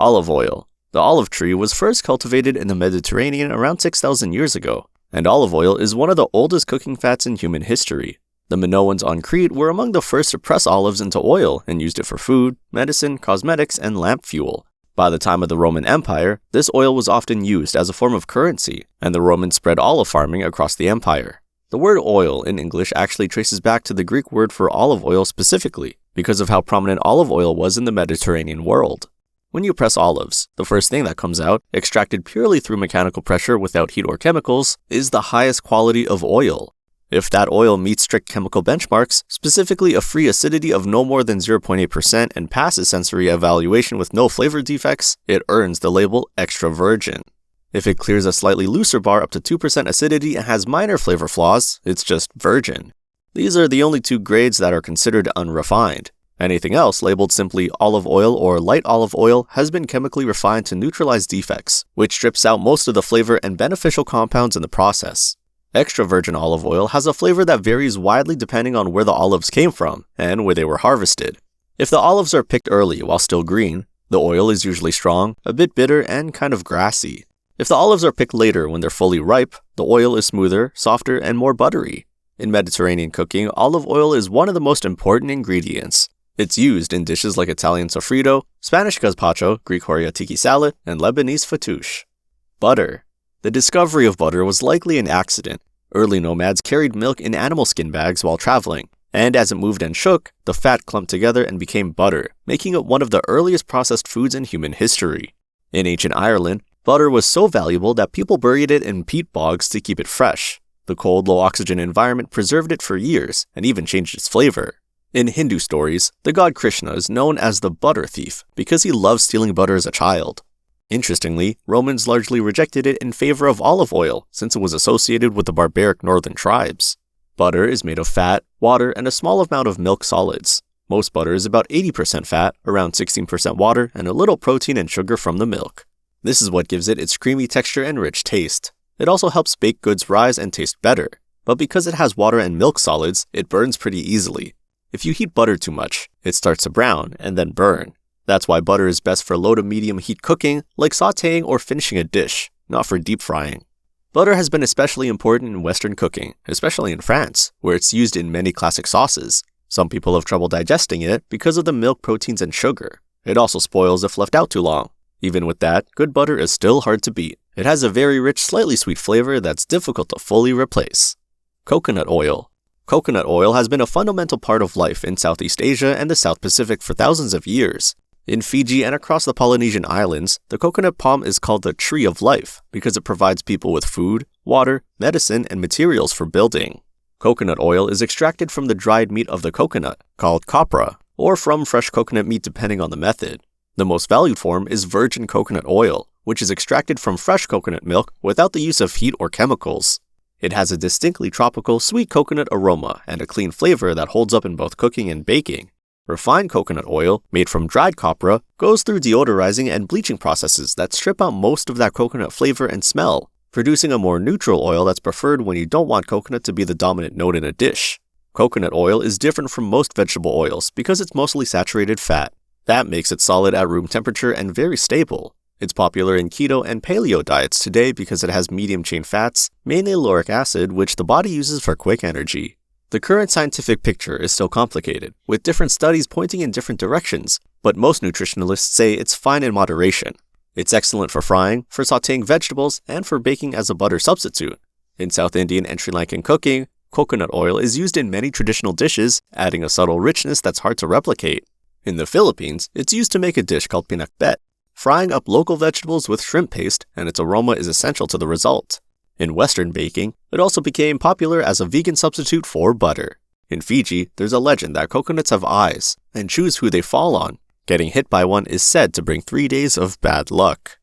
Olive oil. The olive tree was first cultivated in the Mediterranean around 6,000 years ago, and olive oil is one of the oldest cooking fats in human history. The Minoans on Crete were among the first to press olives into oil and used it for food, medicine, cosmetics, and lamp fuel. By the time of the Roman Empire, this oil was often used as a form of currency, and the Romans spread olive farming across the empire. The word oil in English actually traces back to the Greek word for olive oil specifically, because of how prominent olive oil was in the Mediterranean world. When you press olives, the first thing that comes out, extracted purely through mechanical pressure without heat or chemicals, is the highest quality of oil. If that oil meets strict chemical benchmarks, specifically a free acidity of no more than 0.8% and passes sensory evaluation with no flavor defects, it earns the label extra virgin. If it clears a slightly looser bar up to 2% acidity and has minor flavor flaws, it's just virgin. These are the only two grades that are considered unrefined. Anything else labeled simply olive oil or light olive oil has been chemically refined to neutralize defects, which strips out most of the flavor and beneficial compounds in the process. Extra virgin olive oil has a flavor that varies widely depending on where the olives came from and where they were harvested. If the olives are picked early while still green, the oil is usually strong, a bit bitter, and kind of grassy. If the olives are picked later when they're fully ripe, the oil is smoother, softer, and more buttery. In Mediterranean cooking, olive oil is one of the most important ingredients. It's used in dishes like Italian sofrito, Spanish gazpacho, Greek horriatiki salad, and Lebanese fattoush. Butter. The discovery of butter was likely an accident. Early nomads carried milk in animal skin bags while traveling, and as it moved and shook, the fat clumped together and became butter, making it one of the earliest processed foods in human history. In ancient Ireland, butter was so valuable that people buried it in peat bogs to keep it fresh. The cold, low-oxygen environment preserved it for years and even changed its flavor. In Hindu stories, the god Krishna is known as the butter thief because he loved stealing butter as a child. Interestingly, Romans largely rejected it in favor of olive oil since it was associated with the barbaric northern tribes. Butter is made of fat, water, and a small amount of milk solids. Most butter is about 80% fat, around 16% water, and a little protein and sugar from the milk. This is what gives it its creamy texture and rich taste. It also helps baked goods rise and taste better, but because it has water and milk solids, it burns pretty easily. If you heat butter too much, it starts to brown and then burn. That's why butter is best for low to medium heat cooking, like sautéing or finishing a dish, not for deep frying. Butter has been especially important in Western cooking, especially in France, where it's used in many classic sauces. Some people have trouble digesting it because of the milk proteins and sugar. It also spoils if left out too long. Even with that, good butter is still hard to beat. It has a very rich, slightly sweet flavor that's difficult to fully replace. Coconut oil. Coconut oil has been a fundamental part of life in Southeast Asia and the South Pacific for thousands of years. In Fiji and across the Polynesian islands, the coconut palm is called the tree of life because it provides people with food, water, medicine, and materials for building. Coconut oil is extracted from the dried meat of the coconut, called copra, or from fresh coconut meat depending on the method. The most valued form is virgin coconut oil, which is extracted from fresh coconut milk without the use of heat or chemicals. It has a distinctly tropical, sweet coconut aroma and a clean flavor that holds up in both cooking and baking. Refined coconut oil, made from dried copra, goes through deodorizing and bleaching processes that strip out most of that coconut flavor and smell, producing a more neutral oil that's preferred when you don't want coconut to be the dominant note in a dish. Coconut oil is different from most vegetable oils because it's mostly saturated fat. That makes it solid at room temperature and very stable. It's popular in keto and paleo diets today because it has medium-chain fats, mainly lauric acid, which the body uses for quick energy. The current scientific picture is still complicated, with different studies pointing in different directions, but most nutritionalists say it's fine in moderation. It's excellent for frying, for sautéing vegetables, and for baking as a butter substitute. In South Indian and Sri Lankan cooking, coconut oil is used in many traditional dishes, adding a subtle richness that's hard to replicate. In the Philippines, it's used to make a dish called pinakbet, frying up local vegetables with shrimp paste, and its aroma is essential to the result. In Western baking, it also became popular as a vegan substitute for butter. In Fiji, there's a legend that coconuts have eyes, and choose who they fall on. Getting hit by one is said to bring 3 days of bad luck.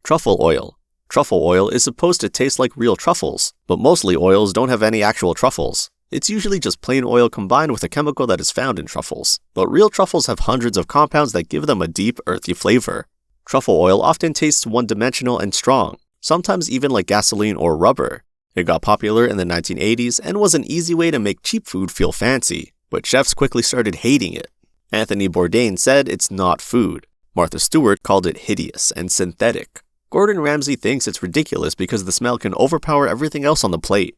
Truffle oil. Truffle oil is supposed to taste like real truffles, but mostly oils don't have any actual truffles. It's usually just plain oil combined with a chemical that is found in truffles, but real truffles have hundreds of compounds that give them a deep, earthy flavor. Truffle oil often tastes one-dimensional and strong, sometimes even like gasoline or rubber. It got popular in the 1980s and was an easy way to make cheap food feel fancy, but chefs quickly started hating it. Anthony Bourdain said it's not food. Martha Stewart called it hideous and synthetic. Gordon Ramsay thinks it's ridiculous because the smell can overpower everything else on the plate.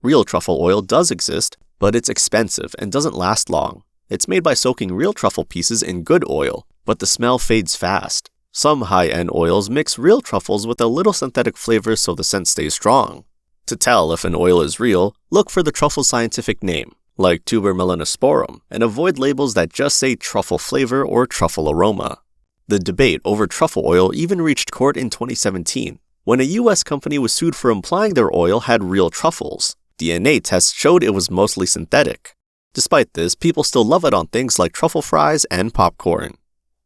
Real truffle oil does exist, but it's expensive and doesn't last long. It's made by soaking real truffle pieces in good oil, but the smell fades fast. Some high-end oils mix real truffles with a little synthetic flavor so the scent stays strong. To tell if an oil is real, look for the truffle's scientific name, like tuber melanosporum, and avoid labels that just say truffle flavor or truffle aroma. The debate over truffle oil even reached court in 2017, when a US company was sued for implying their oil had real truffles. DNA tests showed it was mostly synthetic. Despite this, people still love it on things like truffle fries and popcorn.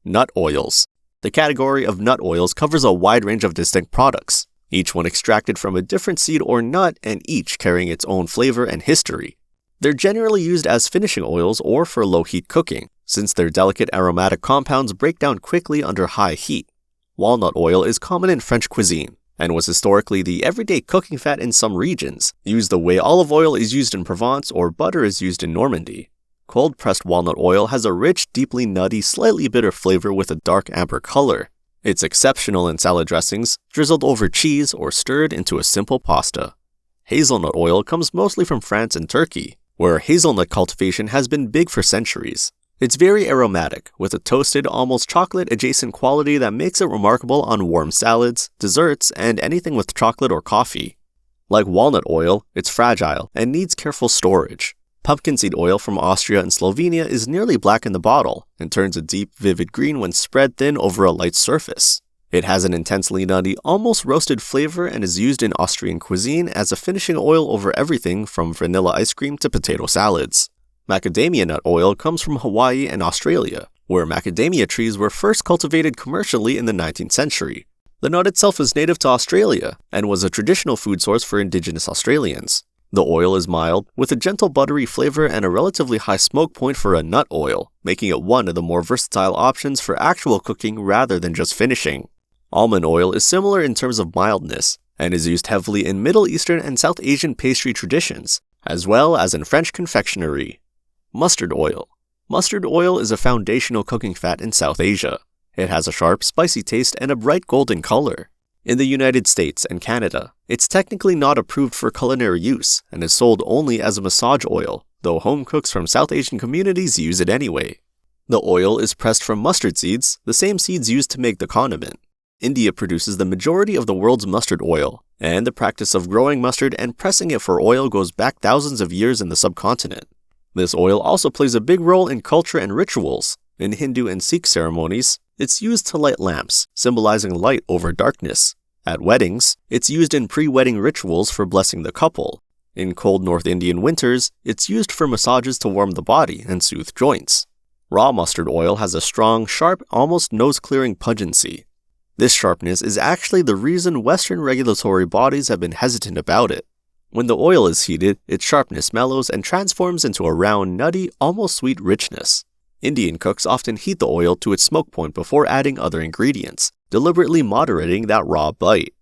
Nut oils. The category of nut oils covers a wide range of distinct products, each one extracted from a different seed or nut and each carrying its own flavor and history. They're generally used as finishing oils or for low-heat cooking, since their delicate aromatic compounds break down quickly under high heat. Walnut oil is common in French cuisine, and was historically the everyday cooking fat in some regions, used the way olive oil is used in Provence or butter is used in Normandy. Cold-pressed walnut oil has a rich, deeply nutty, slightly bitter flavor with a dark amber color. It's exceptional in salad dressings, drizzled over cheese, or stirred into a simple pasta. Hazelnut oil comes mostly from France and Turkey, where hazelnut cultivation has been big for centuries. It's very aromatic, with a toasted, almost chocolate-adjacent quality that makes it remarkable on warm salads, desserts, and anything with chocolate or coffee. Like walnut oil, it's fragile and needs careful storage. Pumpkin seed oil from Austria and Slovenia is nearly black in the bottle and turns a deep, vivid green when spread thin over a light surface. It has an intensely nutty, almost roasted flavor and is used in Austrian cuisine as a finishing oil over everything from vanilla ice cream to potato salads. Macadamia nut oil comes from Hawaii and Australia, where macadamia trees were first cultivated commercially in the 19th century. The nut itself is native to Australia and was a traditional food source for indigenous Australians. The oil is mild, with a gentle buttery flavor and a relatively high smoke point for a nut oil, making it one of the more versatile options for actual cooking rather than just finishing. Almond oil is similar in terms of mildness, and is used heavily in Middle Eastern and South Asian pastry traditions, as well as in French confectionery. Mustard oil. Mustard oil is a foundational cooking fat in South Asia. It has a sharp, spicy taste and a bright golden color. In the United States and Canada, it's technically not approved for culinary use and is sold only as a massage oil, though home cooks from South Asian communities use it anyway. The oil is pressed from mustard seeds, the same seeds used to make the condiment. India produces the majority of the world's mustard oil, and the practice of growing mustard and pressing it for oil goes back thousands of years in the subcontinent. This oil also plays a big role in culture and rituals. In Hindu and Sikh ceremonies, it's used to light lamps, symbolizing light over darkness. At weddings, it's used in pre-wedding rituals for blessing the couple. In cold North Indian winters, it's used for massages to warm the body and soothe joints. Raw mustard oil has a strong, sharp, almost nose-clearing pungency. This sharpness is actually the reason Western regulatory bodies have been hesitant about it. When the oil is heated, its sharpness mellows and transforms into a round, nutty, almost sweet richness. Indian cooks often heat the oil to its smoke point before adding other ingredients, deliberately moderating that raw bite.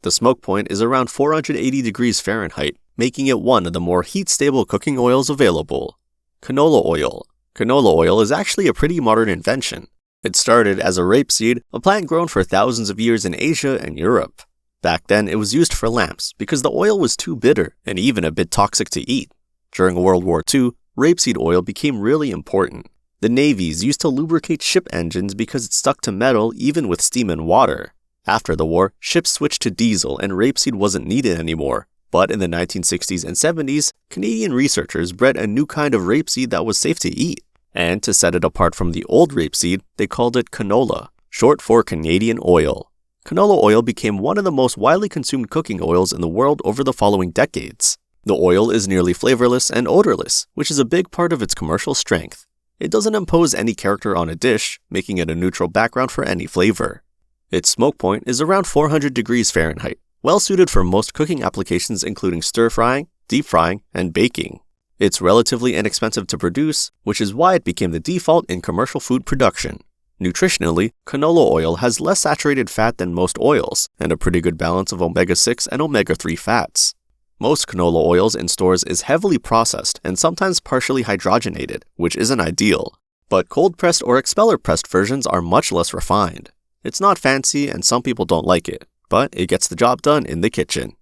The smoke point is around 480 degrees Fahrenheit, making it one of the more heat-stable cooking oils available. Canola oil. Canola oil is actually a pretty modern invention. It started as a rapeseed, a plant grown for thousands of years in Asia and Europe. Back then, it was used for lamps because the oil was too bitter and even a bit toxic to eat. During World War II, rapeseed oil became really important. The navies used to lubricate ship engines because it stuck to metal even with steam and water. After the war, ships switched to diesel and rapeseed wasn't needed anymore. But in the 1960s and 70s, Canadian researchers bred a new kind of rapeseed that was safe to eat. And to set it apart from the old rapeseed, they called it canola, short for Canadian oil. Canola oil became one of the most widely consumed cooking oils in the world over the following decades. The oil is nearly flavorless and odorless, which is a big part of its commercial strength. It doesn't impose any character on a dish, making it a neutral background for any flavor. Its smoke point is around 400 degrees Fahrenheit, well suited for most cooking applications including stir-frying, deep frying, and baking. It's relatively inexpensive to produce, which is why it became the default in commercial food production. Nutritionally, canola oil has less saturated fat than most oils, and a pretty good balance of omega-6 and omega-3 fats. Most canola oils in stores is heavily processed and sometimes partially hydrogenated, which isn't ideal. But cold-pressed or expeller-pressed versions are much less refined. It's not fancy and some people don't like it, but it gets the job done in the kitchen.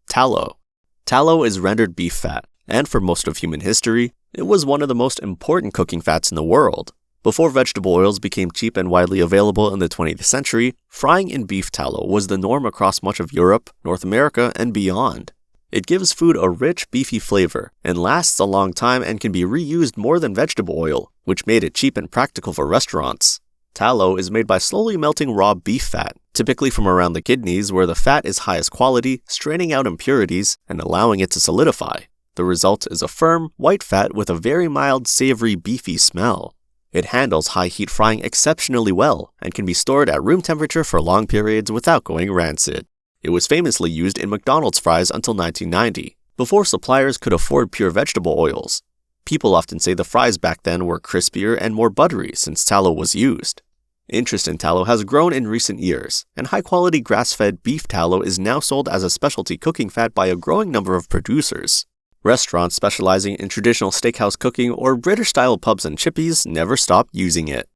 Tallow. Tallow is rendered beef fat, and for most of human history, it was one of the most important cooking fats in the world. Before vegetable oils became cheap and widely available in the 20th century, frying in beef tallow was the norm across much of Europe, North America, and beyond. It gives food a rich, beefy flavor, and lasts a long time and can be reused more than vegetable oil, which made it cheap and practical for restaurants. Tallow is made by slowly melting raw beef fat, typically from around the kidneys where the fat is highest quality, straining out impurities, and allowing it to solidify. The result is a firm, white fat with a very mild, savory, beefy smell. It handles high heat frying exceptionally well and can be stored at room temperature for long periods without going rancid. It was famously used in McDonald's fries until 1990, before suppliers could afford pure vegetable oils. People often say the fries back then were crispier and more buttery since tallow was used. Interest in tallow has grown in recent years, and high-quality grass-fed beef tallow is now sold as a specialty cooking fat by a growing number of producers. Restaurants specializing in traditional steakhouse cooking or British-style pubs and chippies never stop using it.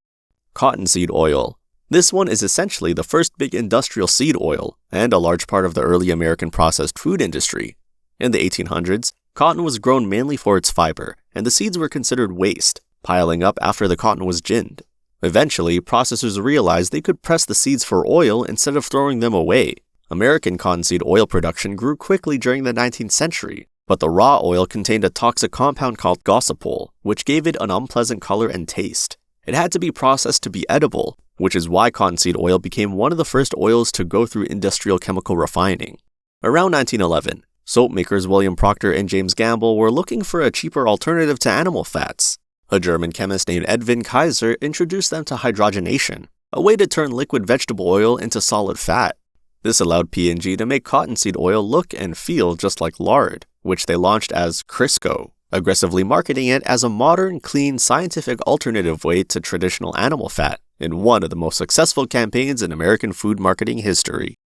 Cottonseed oil. This one is essentially the first big industrial seed oil and a large part of the early American processed food industry. In the 1800s, cotton was grown mainly for its fiber, and the seeds were considered waste, piling up after the cotton was ginned. Eventually, processors realized they could press the seeds for oil instead of throwing them away. American cottonseed oil production grew quickly during the 19th century, but the raw oil contained a toxic compound called gossypol, which gave it an unpleasant color and taste. It had to be processed to be edible, which is why cottonseed oil became one of the first oils to go through industrial chemical refining. Around 1911, soap makers William Procter and James Gamble were looking for a cheaper alternative to animal fats. A German chemist named Edwin Kaiser introduced them to hydrogenation, a way to turn liquid vegetable oil into solid fat. This allowed P&G to make cottonseed oil look and feel just like lard, which they launched as Crisco, aggressively marketing it as a modern, clean, scientific alternative way to traditional animal fat, in one of the most successful campaigns in American food marketing history.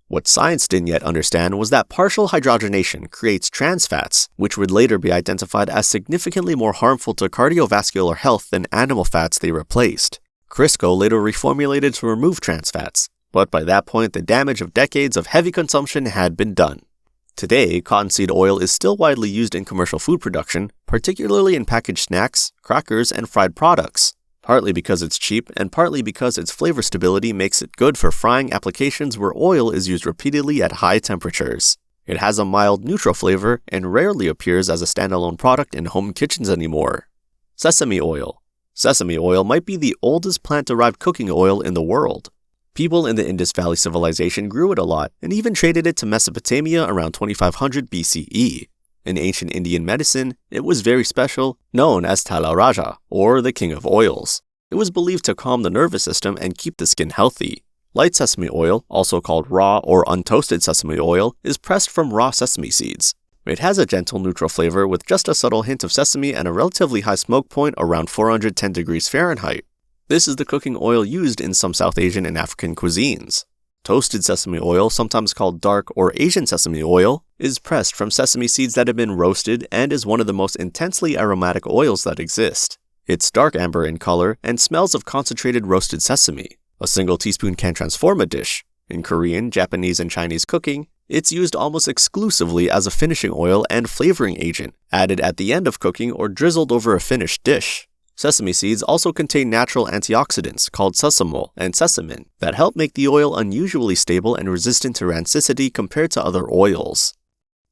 What science didn't yet understand was that partial hydrogenation creates trans fats, which would later be identified as significantly more harmful to cardiovascular health than animal fats they replaced. Crisco later reformulated to remove trans fats, but by that point the damage of decades of heavy consumption had been done. Today, cottonseed oil is still widely used in commercial food production, particularly in packaged snacks, crackers, and fried products, partly because it's cheap and partly because its flavor stability makes it good for frying applications where oil is used repeatedly at high temperatures. It has a mild neutral flavor and rarely appears as a standalone product in home kitchens anymore. Sesame oil. Sesame oil might be the oldest plant-derived cooking oil in the world. People in the Indus Valley Civilization grew it a lot and even traded it to Mesopotamia around 2500 BCE. In ancient Indian medicine, it was very special, known as Tallow Raja, or the King of Oils. It was believed to calm the nervous system and keep the skin healthy. Light sesame oil, also called raw or untoasted sesame oil, is pressed from raw sesame seeds. It has a gentle neutral flavor with just a subtle hint of sesame and a relatively high smoke point around 410 degrees Fahrenheit. This is the cooking oil used in some South Asian and African cuisines. Toasted sesame oil, sometimes called dark or Asian sesame oil, is pressed from sesame seeds that have been roasted and is one of the most intensely aromatic oils that exist. It's dark amber in color and smells of concentrated roasted sesame. A single teaspoon can transform a dish. In Korean, Japanese, and Chinese cooking, it's used almost exclusively as a finishing oil and flavoring agent, added at the end of cooking or drizzled over a finished dish. Sesame seeds also contain natural antioxidants called sesamol and sesamin that help make the oil unusually stable and resistant to rancidity compared to other oils.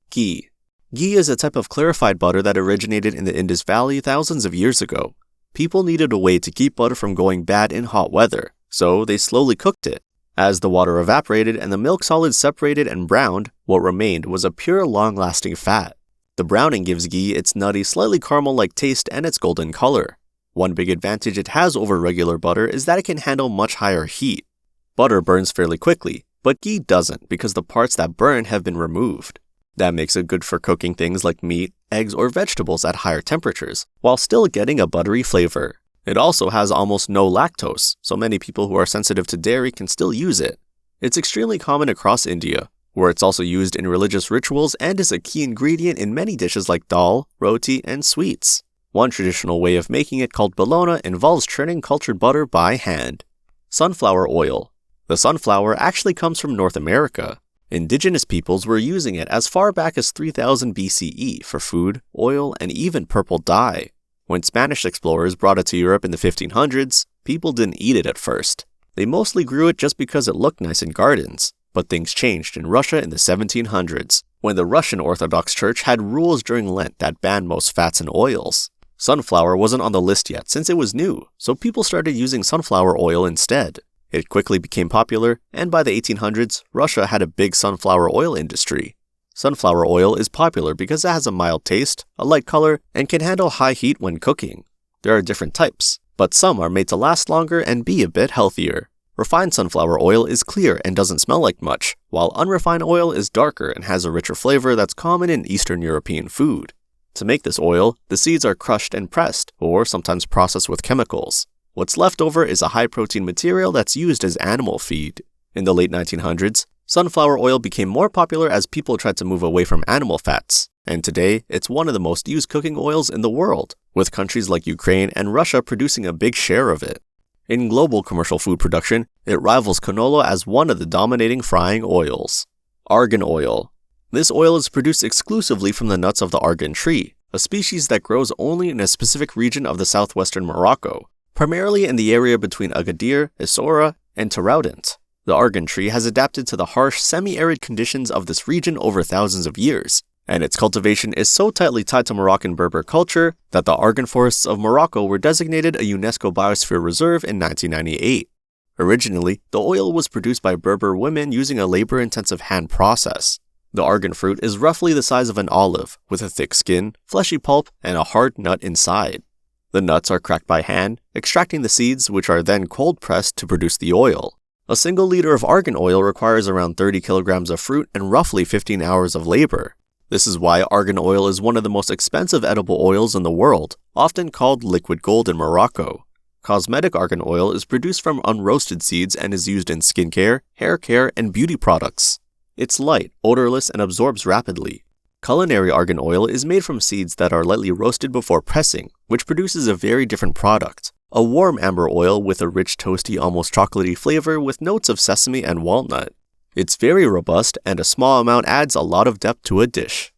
Ghee. Ghee is a type of clarified butter that originated in the Indus Valley thousands of years ago. People needed a way to keep butter from going bad in hot weather, so they slowly cooked it. As the water evaporated and the milk solids separated and browned, what remained was a pure, long-lasting fat. The browning gives ghee its nutty, slightly caramel-like taste and its golden color. One big advantage it has over regular butter is that it can handle much higher heat. Butter burns fairly quickly, but ghee doesn't because the parts that burn have been removed. That makes it good for cooking things like meat, eggs, or vegetables at higher temperatures, while still getting a buttery flavor. It also has almost no lactose, so many people who are sensitive to dairy can still use it. It's extremely common across India, where it's also used in religious rituals and is a key ingredient in many dishes like dal, roti, and sweets. One traditional way of making it, called bologna, involves churning cultured butter by hand. Sunflower oil. The sunflower actually comes from North America. Indigenous peoples were using it as far back as 3000 BCE for food, oil, and even purple dye. When Spanish explorers brought it to Europe in the 1500s, people didn't eat it at first. They mostly grew it just because it looked nice in gardens. But things changed in Russia in the 1700s, when the Russian Orthodox Church had rules during Lent that banned most fats and oils. Sunflower wasn't on the list yet since it was new, so people started using sunflower oil instead. It quickly became popular, and by the 1800s, Russia had a big sunflower oil industry. Sunflower oil is popular because it has a mild taste, a light color, and can handle high heat when cooking. There are different types, but some are made to last longer and be a bit healthier. Refined sunflower oil is clear and doesn't smell like much, while unrefined oil is darker and has a richer flavor that's common in Eastern European food. To make this oil, the seeds are crushed and pressed, or sometimes processed with chemicals. What's left over is a high-protein material that's used as animal feed. In the late 1900s, sunflower oil became more popular as people tried to move away from animal fats, and today it's one of the most used cooking oils in the world, with countries like Ukraine and Russia producing a big share of it. In global commercial food production, it rivals canola as one of the dominating frying oils. Argan oil. This oil is produced exclusively from the nuts of the argan tree, a species that grows only in a specific region of the southwestern Morocco, primarily in the area between Agadir, Essaouira, and Taraudant. The argan tree has adapted to the harsh, semi-arid conditions of this region over thousands of years, and its cultivation is so tightly tied to Moroccan Berber culture that the argan forests of Morocco were designated a UNESCO Biosphere Reserve in 1998. Originally, the oil was produced by Berber women using a labor-intensive hand process. The argan fruit is roughly the size of an olive, with a thick skin, fleshy pulp, and a hard nut inside. The nuts are cracked by hand, extracting the seeds, which are then cold-pressed to produce the oil. A single liter of argan oil requires around 30 kilograms of fruit and roughly 15 hours of labor. This is why argan oil is one of the most expensive edible oils in the world, often called liquid gold in Morocco. Cosmetic argan oil is produced from unroasted seeds and is used in skincare, hair care, and beauty products. It's light, odorless, and absorbs rapidly. Culinary argan oil is made from seeds that are lightly roasted before pressing, which produces a very different product. A warm amber oil with a rich, toasty, almost chocolatey flavor with notes of sesame and walnut. It's very robust, and a small amount adds a lot of depth to a dish.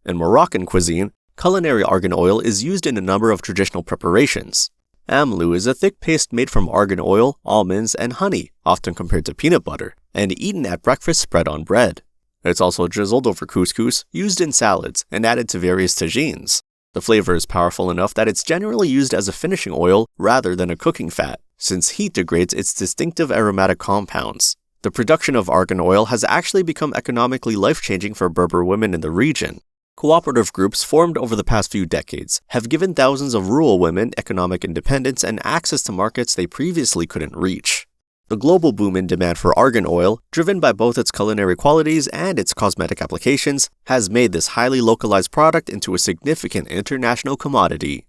In Moroccan cuisine, culinary argan oil is used in a number of traditional preparations. Amlou is a thick paste made from argan oil, almonds, and honey, often compared to peanut butter, and eaten at breakfast spread on bread. It's also drizzled over couscous, used in salads, and added to various tagines. The flavor is powerful enough that it's generally used as a finishing oil rather than a cooking fat, since heat degrades its distinctive aromatic compounds. The production of argan oil has actually become economically life-changing for Berber women in the region. Cooperative groups formed over the past few decades have given thousands of rural women economic independence and access to markets they previously couldn't reach. The global boom in demand for argan oil, driven by both its culinary qualities and its cosmetic applications, has made this highly localized product into a significant international commodity.